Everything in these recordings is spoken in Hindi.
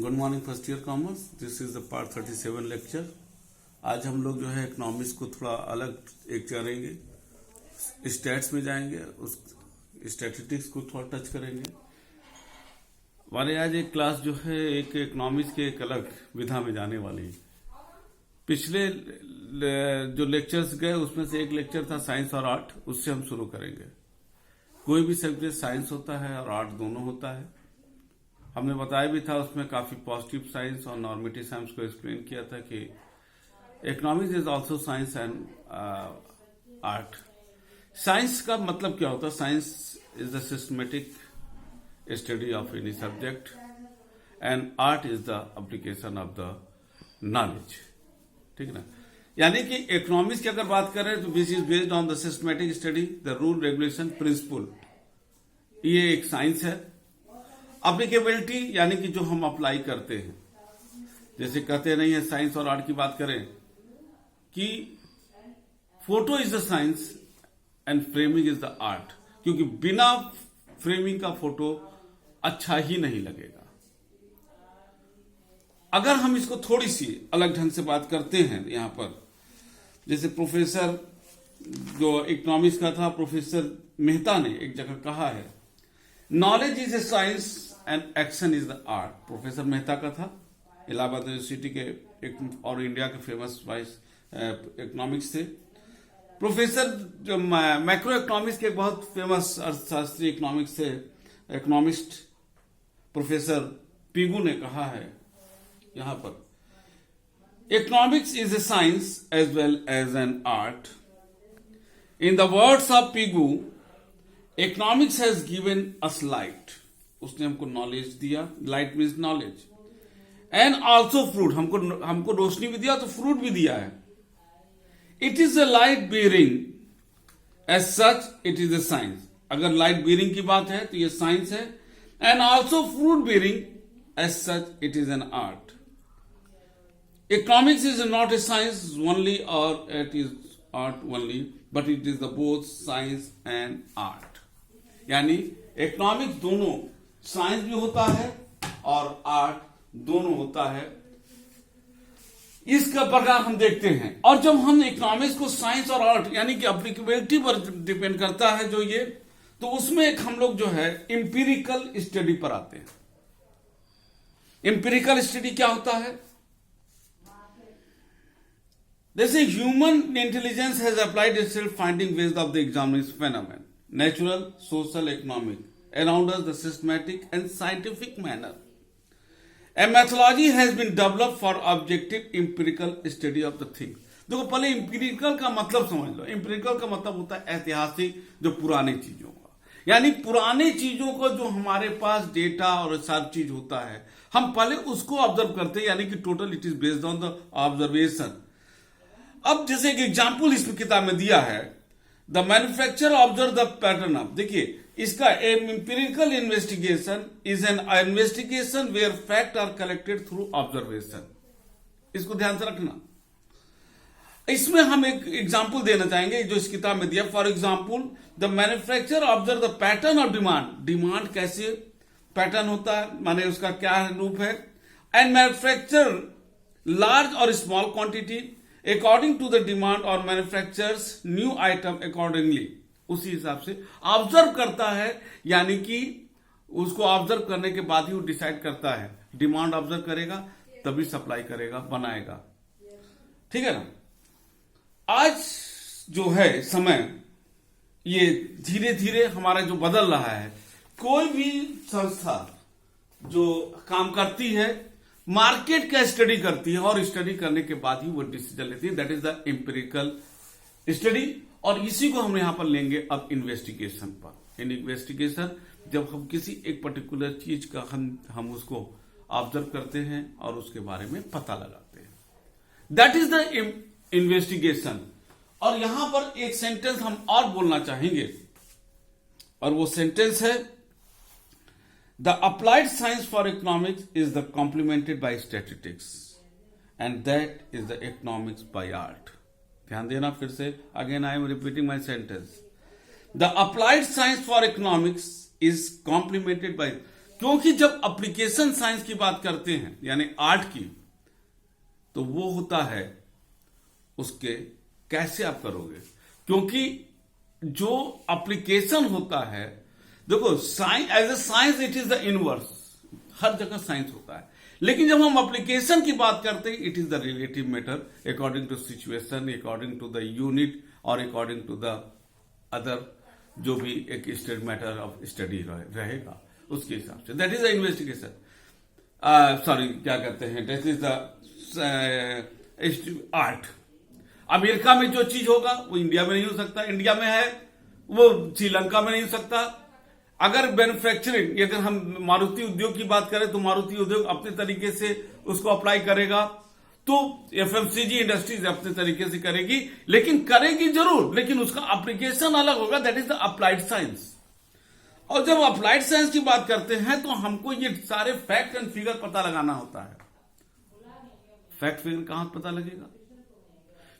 Good morning first year commerce. This is the part 37 lecture. आज हम लोग जो है इकोनॉमिक्स को थोड़ा अलग एक करेंगे, स्टैट्स में जाएंगे, उस स्टैटिस्टिक्स को थोड़ा टच करेंगे। हमारे आज एक क्लास जो है एक इकोनॉमिक्स के एक अलग विधा में जाने वाली है। पिछले जो लेक्चर्स गए उसमें से एक लेक्चर था साइंस और आर्ट, उससे हम शुरू करेंगे। कोई भी सब्जेक्ट साइंस होता है और आर्ट दोनों होता है। हमने बताया भी था उसमें काफी पॉजिटिव साइंस और नॉर्मेटिव साइंस को एक्सप्लेन किया था कि economics is also science and art. Science का मतलब क्या होता है? Science is the systematic study of any subject and art is the application of the knowledge. ठीक है ना? यानी कि इकोनॉमिक्स की अगर बात करें तो which is based on the systematic study, the rule, regulation, principle, ये एक साइंस है। एप्लीकेबिलिटी यानी कि जो हम अप्लाई करते हैं, जैसे कहते नहीं है साइंस और आर्ट की बात करें कि photo is the science and framing is the art, क्योंकि बिना फ्रेमिंग का फोटो अच्छा ही नहीं लगेगा। अगर हम इसको थोड़ी सी अलग ढंग से बात करते हैं यहां पर, जैसे प्रोफेसर जो इकोनॉमिक्स का था, प्रोफेसर मेहता ने एक जगह कहा है, knowledge is a science and action is the art. Professor Mehta का था, इलाहाबाद यूनिवर्सिटी के एक और इंडिया के फेमस वाइस इकोनॉमिक्स थे। प्रोफेसर जो मैक्रो इकोनॉमिक्स के बहुत फेमस अर्थशास्त्री इकोनॉमिक्स थे, इकोनॉमिस्ट प्रोफेसर पीगू ने कहा है यहां पर, economics is a science as well as an art. In the words of Pigou, economics has given us light. उसने हमको नॉलेज दिया, light means knowledge, and also fruit, हमको रोशनी भी दिया तो फ्रूट भी दिया है। It is a light bearing as such, it is a science. अगर लाइट बियरिंग की बात है तो ये साइंस है, and also fruit bearing as such, it is an art. Economics is not a science only और it is art only, but it is the both science and art. यानी इकोनॉमिक्स दोनों, साइंस भी होता है और आर्ट दोनों होता है। इसका प्रकार हम देखते हैं। और जब हम इकोनॉमिक्स को साइंस और आर्ट यानी कि एप्लीकेबिलिटी पर डिपेंड करता है जो ये, तो उसमें एक हम लोग जो है इंपीरिकल स्टडी पर आते हैं। इंपीरिकल स्टडी क्या होता है? जैसे human intelligence has applied itself finding ways of the examination फेनोमेन, natural, social, economic, around us the systematic and scientific manner. A methodology has been developed for objective empirical study of the thing. देखो पहले empirical का मतलब समझ लो। empirical का मतलब होता है ऐतिहासिक, जो पुराने चीजों का, यानी पुराने चीजों को जो हमारे पास डेटा और सब चीज होता है, हम पहले उसको ऑब्जर्व करते हैं, यानी कि total it is based on the observation. अब जैसे एक एग्जाम्पल इस किताब में दिया है, the manufacturer observe the pattern of, देखिए इसका empirical investigation is an investigation where fact are collected through observation. इसको ध्यान से रखना। इसमें हम एक एग्जांपल देना चाहेंगे जो इस किताब में दिया। For example, the manufacturer observe the pattern of demand. Demand कैसे पैटर्न होता है, माने उसका क्या रूप है, एंड मैन्युफैक्चर लार्ज और small quantity according to the demand और मैन्युफैक्चर्स न्यू आइटम अकॉर्डिंगली। उसी हिसाब से ऑब्जर्व करता है, यानी कि उसको ऑब्जर्व करने के बाद ही वो डिसाइड करता है। डिमांड ऑब्जर्व करेगा तभी सप्लाई करेगा, बनाएगा। ठीक है ना? आज जो है समय, ये धीरे धीरे हमारा जो बदल रहा है। कोई भी संस्था जो काम करती है, मार्केट का स्टडी करती है और स्टडी करने के बाद ही वो डिसीजन लेती है। That is the empirical study. और इसी को हम यहां पर लेंगे अब इन्वेस्टिगेशन पर। इन्वेस्टिगेशन, जब हम किसी एक पर्टिकुलर चीज का हम उसको ऑब्जर्व करते हैं और उसके बारे में पता लगाते हैं, दैट इज द इन्वेस्टिगेशन। और यहां पर एक सेंटेंस हम और बोलना चाहेंगे, और वो सेंटेंस है, The applied science for economics is the complemented by statistics, and that is the economics by art. ध्यान देना फिर से, again I am repeating my sentence. The applied science for economics is complemented by क्योंकि जब एप्लीकेशन साइंस की बात करते हैं यानी आर्ट की, तो वो होता है उसके कैसे आप करोगे, क्योंकि जो एप्लीकेशन होता है, देखो science as a science it is the inverse, हर जगह साइंस होता है, लेकिन जब हम एप्लीकेशन की बात करते हैं it is the relative matter according to situation, according to the unit और अकॉर्डिंग टू द अदर जो भी एक स्टेट मैटर ऑफ स्टडी रहेगा उसके हिसाब से, that is the investigation, sorry क्या कहते हैं, that is the art. America में जो चीज होगा वो इंडिया में नहीं हो सकता, इंडिया में है वो श्रीलंका में नहीं हो सकता। अगर मैन्युफैक्चरिंग, अगर हम मारुति उद्योग की बात करें तो मारुति उद्योग अपने तरीके से उसको अप्लाई करेगा, तो एफएमसीजी इंडस्ट्रीज अपने तरीके से करेगी, लेकिन करेगी जरूर, लेकिन उसका एप्लीकेशन अलग होगा, that is the applied science. और जब अप्लाइड साइंस की बात करते हैं तो हमको ये सारे फैक्ट एंड फिगर पता लगाना होता है। फैक्ट फिगर कहां पता लगेगा,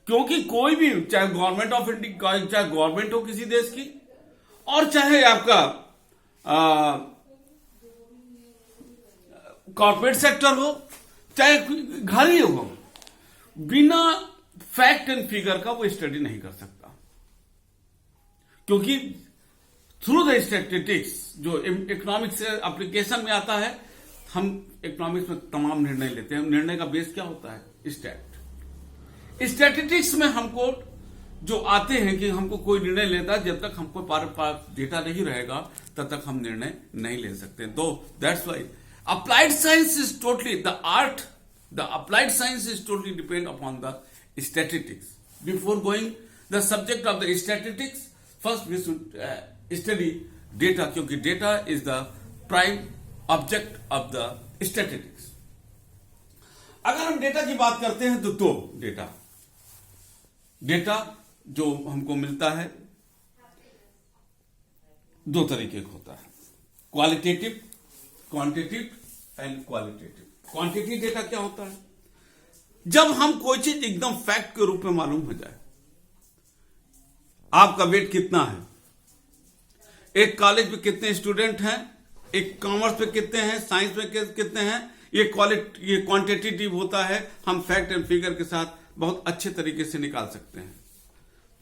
क्योंकि कोई भी, चाहे गवर्नमेंट ऑफ इंडिया, चाहे गवर्नमेंट हो किसी देश की, और चाहे आपका कॉर्पोरेट सेक्टर हो, चाहे घर ही हो, बिना फैक्ट एंड फिगर का वो स्टडी नहीं कर सकता, क्योंकि थ्रू द स्टैटिस्टिक्स जो इकोनॉमिक्स से एप्लीकेशन में आता है, हम इकोनॉमिक्स में तमाम निर्णय लेते हैं। निर्णय का बेस क्या होता है, स्टैटिस्टिक्स में हमको जो आते हैं कि हमको कोई निर्णय लेता, जब तक हमको पास डेटा नहीं रहेगा तब तक हम निर्णय नहीं ले सकते। दो that's why applied science is totally the applied science is totally depend upon the statistics. Before going the subject of the statistics, first we should study data, क्योंकि data is the prime object of the statistics. अगर हम डेटा की बात करते हैं तो डेटा जो हमको मिलता है दो तरीके का होता है, qualitative, quantitative and qualitative. Quantity data क्या होता है, जब हम कोई चीज एकदम फैक्ट के रूप में मालूम हो जाए, आपका वेट कितना है, एक कॉलेज में कितने स्टूडेंट हैं, एक कॉमर्स पे कितने हैं, साइंस में कितने हैं, ये क्वांटिटेटिव होता है। हम फैक्ट एंड फिगर के साथ बहुत अच्छे तरीके से निकाल सकते हैं,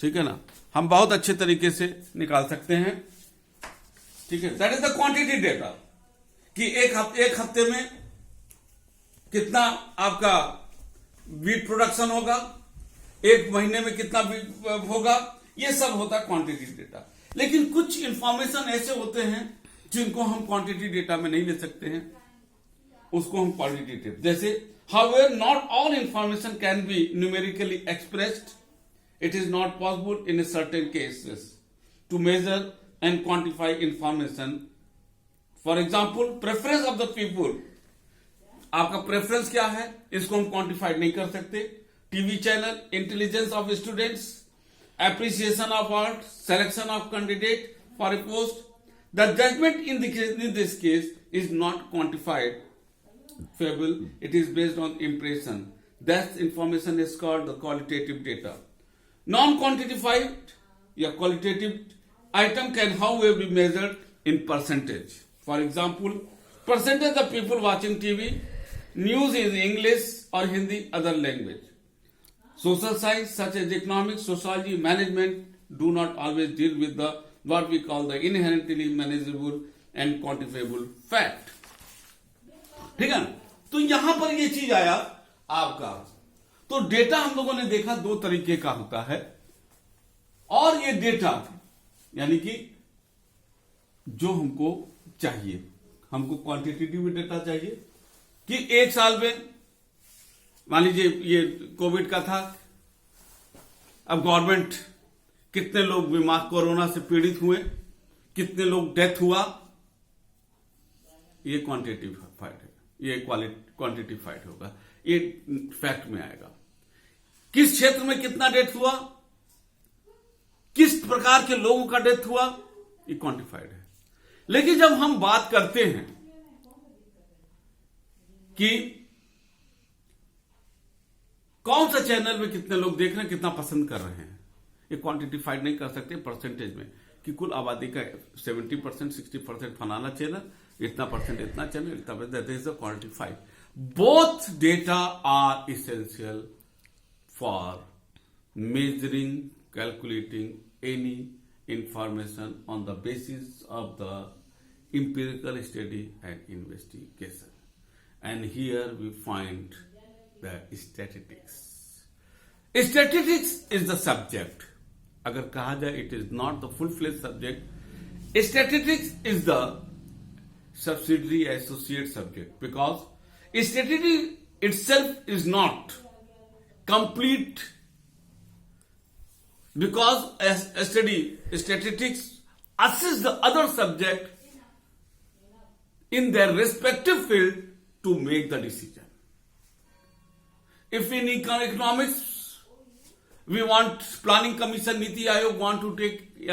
ठीक है ना, हम बहुत अच्छे तरीके से निकाल सकते हैं, ठीक है। That is the quantity data कि एक हफ्ते में कितना आपका वीट प्रोडक्शन होगा, एक महीने में कितना वीट होगा, ये सब होता है क्वांटिटी डेटा। लेकिन कुछ इंफॉर्मेशन ऐसे होते हैं जिनको हम क्वांटिटी डेटा में नहीं ले सकते हैं, उसको हम क्वालिटेटिव, जैसे however not all information can be numerically expressed, it is not possible in a certain cases to measure and quantify information. For example, preference of the people, आपका प्रेफरेंस क्या है, इसको हम क्वांटिफाइड नहीं कर सकते। TV channel, intelligence of students, appreciation of art, selection of candidate for a post, the judgment in this case is not quantified fable, it is based on impression. That information is called the qualitative data. Non-quantified या qualitative item can however be measured in percentage. For example, percentage of people watching TV, news in English or Hindi, other language. Social science such as economics, sociology, management do not always deal with the what we call the inherently manageable and quantifiable fact. ठीक है ना, तो यहां पर ये चीज आया आपका। तो डेटा हम लोगों ने देखा दो तरीके का होता है, और ये डेटा यानी कि जो हमको चाहिए, हमको क्वांटिटेटिव डेटा चाहिए कि एक साल में, मान लीजिए ये कोविड का था, अब गवर्नमेंट कितने लोग बीमार कोरोना से पीड़ित हुए, कितने लोग डेथ हुआ, ये क्वांटिटीफाइड है, ये क्वांटिटीफाइड होगा, ये फैक्ट में आएगा। किस क्षेत्र में कितना डेथ हुआ, किस प्रकार के लोगों का डेथ हुआ, ये क्वांटिफाइड है। लेकिन जब हम बात करते हैं कि कौन सा चैनल में कितने लोग देख रहे हैं, कितना पसंद कर रहे हैं, ये क्वांटिटीफाइड नहीं कर सकते परसेंटेज में कि कुल आबादी का 70%, 60% फलाना चैनल इतना परसेंट इतना चैनल, इतना percent, that is the quantified. Both data are essential for measuring, calculating any information on the basis of the empirical study and investigation. And here we find the statistics. Statistics is the subject. अगर कहा जाए it is not the full-fledged subject. Statistics is the subsidiary associate subject because statistics itself is not complete, because as a study statistics assists the other subject in their respective field to make the decision. If in economics we want planning commission, Niti Aayog want to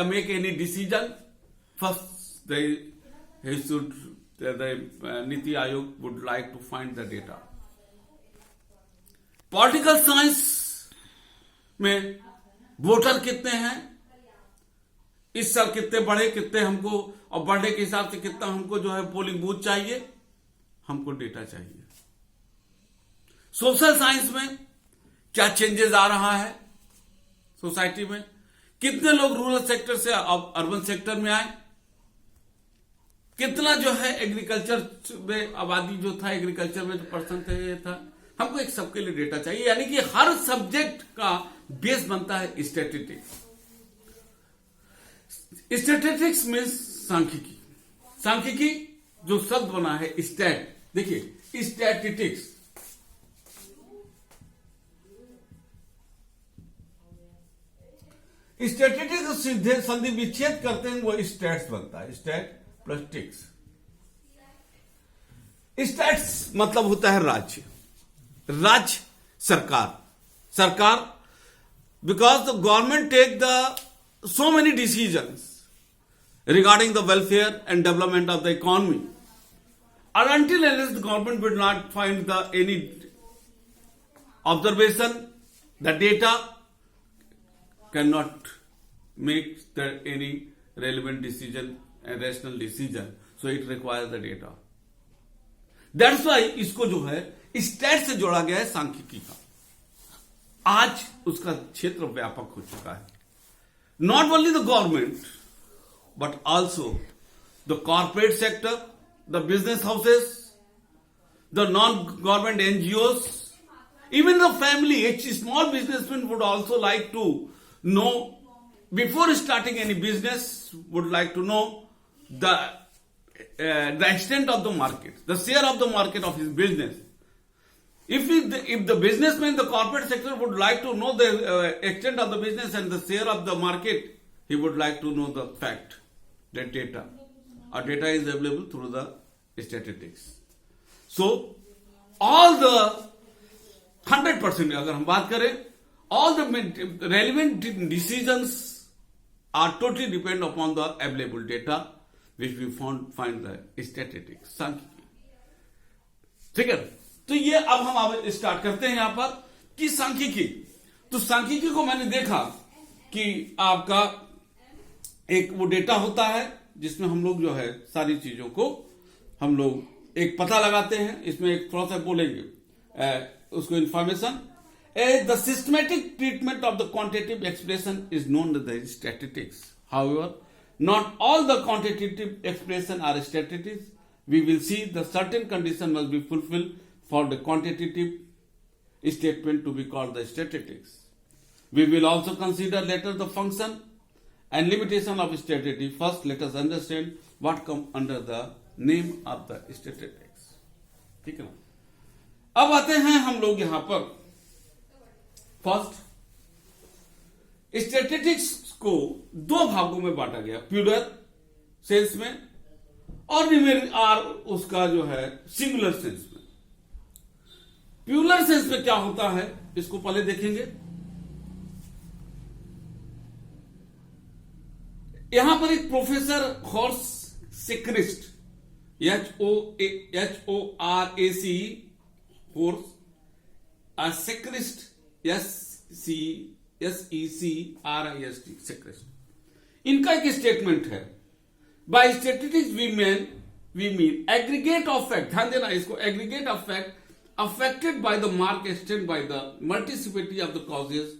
make any decision, first the Niti Aayog would like to find the data. Political science में वोटर कितने हैं, इस साल कितने बढ़े, कितने हमको, और बढ़ने के हिसाब से कितना हमको जो है पोलिंग बूथ चाहिए, हमको डेटा चाहिए. सोशल साइंस में क्या चेंजेस आ रहा है सोसाइटी में, कितने लोग रूरल सेक्टर से अब अर्बन सेक्टर में आए, कितना जो है एग्रीकल्चर में आबादी जो था, एग्रीकल्चर में जो परसेंटेज था, हमको एक सबके लिए डेटा चाहिए. यानी कि हर सब्जेक्ट का बेस बनता है स्टैटिस्टिक्स. स्टैटिस्टिक्स मीन्स सांख्यिकी. सांख्यिकी जो शब्द बना है स्टैट, देखिए स्टैटिस्टिक्स, स्टैटिस्टिक्स सीधे संधि विच्छेद करते हैं, वो स्टैट्स बनता है. Stat plus ticks. स्टैट्स मतलब होता है राज्य, राज्य सरकार, because the government take the so many decisions regarding the welfare and development of the economy, or until and unless the government will not find any observation, the data cannot make any relevant decision and rational decision. So it requires the data. That's why इसको जो है स्टैट से जोड़ा गया है सांख्यिकी का. आज उसका क्षेत्र व्यापक हो चुका है. Not only the government, but also the corporate sector, the business houses, the non-government NGOs, even the family. A small businessman would also like to know, before starting any business, would like to know the extent of the market, the share of the market of his business. If the businessman, the corporate sector would like to know the extent of the business and the share of the market, he would like to know the fact, that data. Our data is available through the statistics. So, all the 100%, अगर हम बात करें, all the relevant decisions are totally depend upon the available data, which we find the statistics, सांख्यिकी. ठीक है. तो ये अब हम स्टार्ट करते हैं यहां पर कि सांख्यिकी. तो सांख्यिकी को मैंने देखा कि आपका एक वो डेटा होता है जिसमें हम लोग जो है सारी चीजों को हम लोग एक पता लगाते हैं. इसमें एक थोड़ा सा बोलेंगे उसको information. The systematic treatment of the quantitative expression is known as the statistics. However, not all the quantitative expression are statistics. We will see the certain condition must be fulfilled for the quantitative statement to be called the statistics. We will also consider later the function and limitation of statistics. First, let us understand what comes under the name of the statistics. ठीक है ना. अब आते हैं हम लोग यहां पर. फर्स्ट, स्टैटिस्टिक्स को दो भागों में बांटा गया, प्यूलर सेंस में और उसका जो है सिंगुलर सेंस में. प्यूलर सेंस में क्या होता है इसको पहले देखेंगे. यहां पर एक professor Horace Secrist, HORAC, Horace Secrist, SECRIST, इनका एक स्टेटमेंट है. By statistics we mean we mean aggregate of fact. ध्यान देना इसको, aggregate of fact affected by the mark extent by the multiplicity of the causes,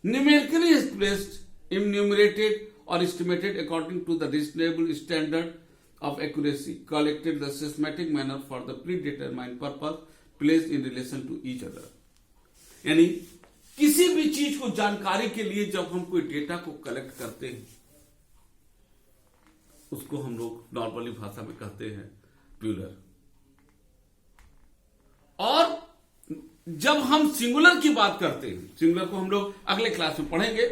numerically expressed, enumerated or estimated according to the reasonable standard of accuracy, collected the systematic manner for the predetermined purpose, placed in relation to each other. यानी किसी भी चीज को जानकारी के लिए जब हम कोई डेटा को कलेक्ट करते हैं, उसको हम लोग नॉर्मली भाषा में कहते हैं प्यूलर। और जब हम सिंगुलर की बात करते हैं, सिंगुलर को हम लोग अगले क्लास में पढ़ेंगे,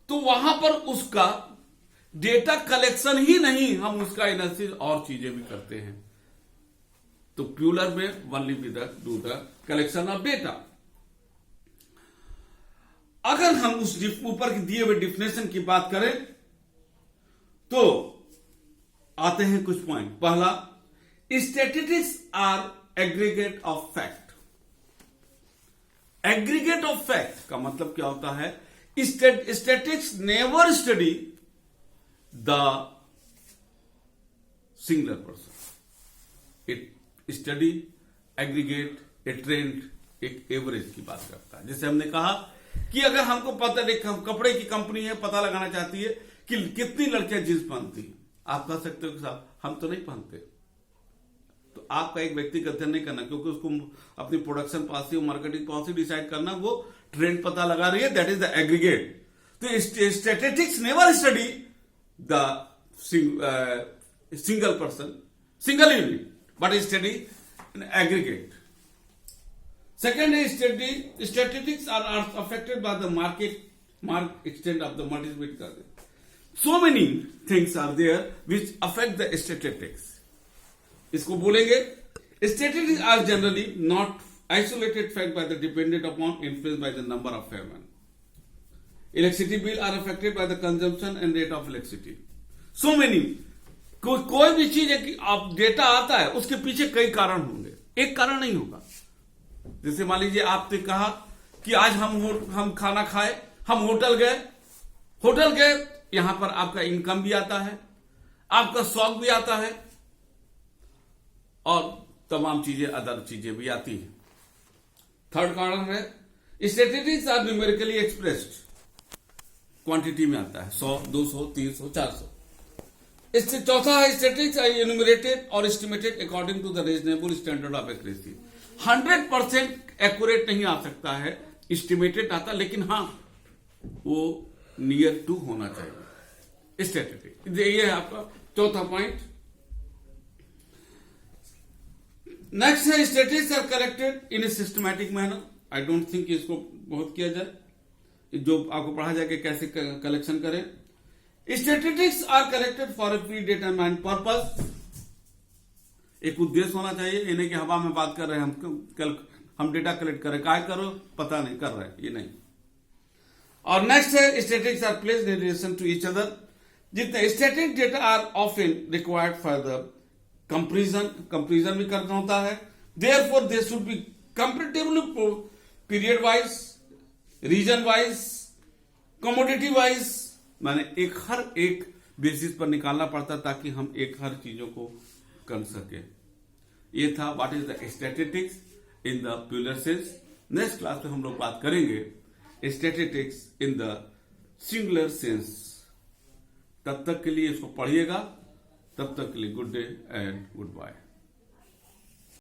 तो वहां पर उसका डेटा कलेक्शन ही नहीं, हम उसका एनालिसिस और चीजें भी करते हैं। तो प्यूलर में only with do the collection of data. अगर हम उस ऊपर दिए हुए डिफिनेशन की बात करें तो आते हैं कुछ पॉइंट। पहला, statistics are aggregate of fact. Aggregate of fact का मतलब क्या होता है? Statistics never study the singular person, it study aggregate, a trend, एक एवरेज की बात करता है। जैसे हमने कहा कि अगर हमको पता हम कपड़े की कंपनी है, पता लगाना चाहती है कि कितनी लड़कियां जींस पहनती हैं, आप कह सकते हो कि साहब हम तो नहीं पहनते। तो आपका एक व्यक्तिगत अध्ययन नहीं करना, क्योंकि उसको अपनी प्रोडक्शन पॉलिसी और मार्केटिंग पॉलिसी डिसाइड करना, वो ट्रेंड पता लगा रही है, दैट इज द एग्रीगेट। तो statistics never study the single person, single unit, but study aggregate. Second is statistics are affected by the mark extent of the multiplicity causes. So many things are there which affect the statistics. इसको बोलेंगे, statistics are generally not isolated fact by the dependent upon, influenced by the number of famine. Electricity bill are affected by the consumption and rate of electricity. So many, कोई भी चीज है कि आप डेटा आता है, उसके पीछे कई कारण होंगे, एक कारण नहीं होगा। जैसे मान लीजिए आपने कहा कि आज हम खाना खाए, हम होटल गए, यहां पर आपका इनकम भी आता है, आपका शौक भी आता है, और तमाम चीजें, अदर चीजें भी आती हैं। थर्ड कारण है statistics are numerically expressed, quantity में आता है, 100, 200, 300, 400। इससे चौथा है स्टैटिस्टिक्स आर एन्यूमरेटेड और estimated according to the reasonable standard of accuracy. 100% accurate नहीं आ सकता है, एस्टिमेटेड आता, लेकिन हां वो नियर टू होना चाहिए स्टैटिस्टिक्स। ये है आपका चौथा पॉइंट। नेक्स्ट है statistics are collected in a systematic manner. I don't think इसको बहुत किया जाए, जो आपको पढ़ा जाए कि कैसे कलेक्शन करें। Statistics are collected for a predetermined purpose. एक उद्देश्य होना चाहिए, ये नहीं कि हवा में बात कर रहे हैं, हम डेटा कलेक्ट करें, काय करो पता नहीं कर रहे हैं, ये नहीं। और नेक्स्ट है statistics are placed in relation to each other. जितने static data are often required for the comparison भी करना होता है, therefore they should be comparatively period wise, region wise, commodity wise, माने हर एक बेसिस पर निकालना पड़ता ताकि हम हर चीजों को कर सके। ये था what is the statistics in the plural sense. Next class में हम लोग बात करेंगे statistics in the singular sense. तब तक के लिए इसको पढ़िएगा, तब तक के लिए good day and good bye.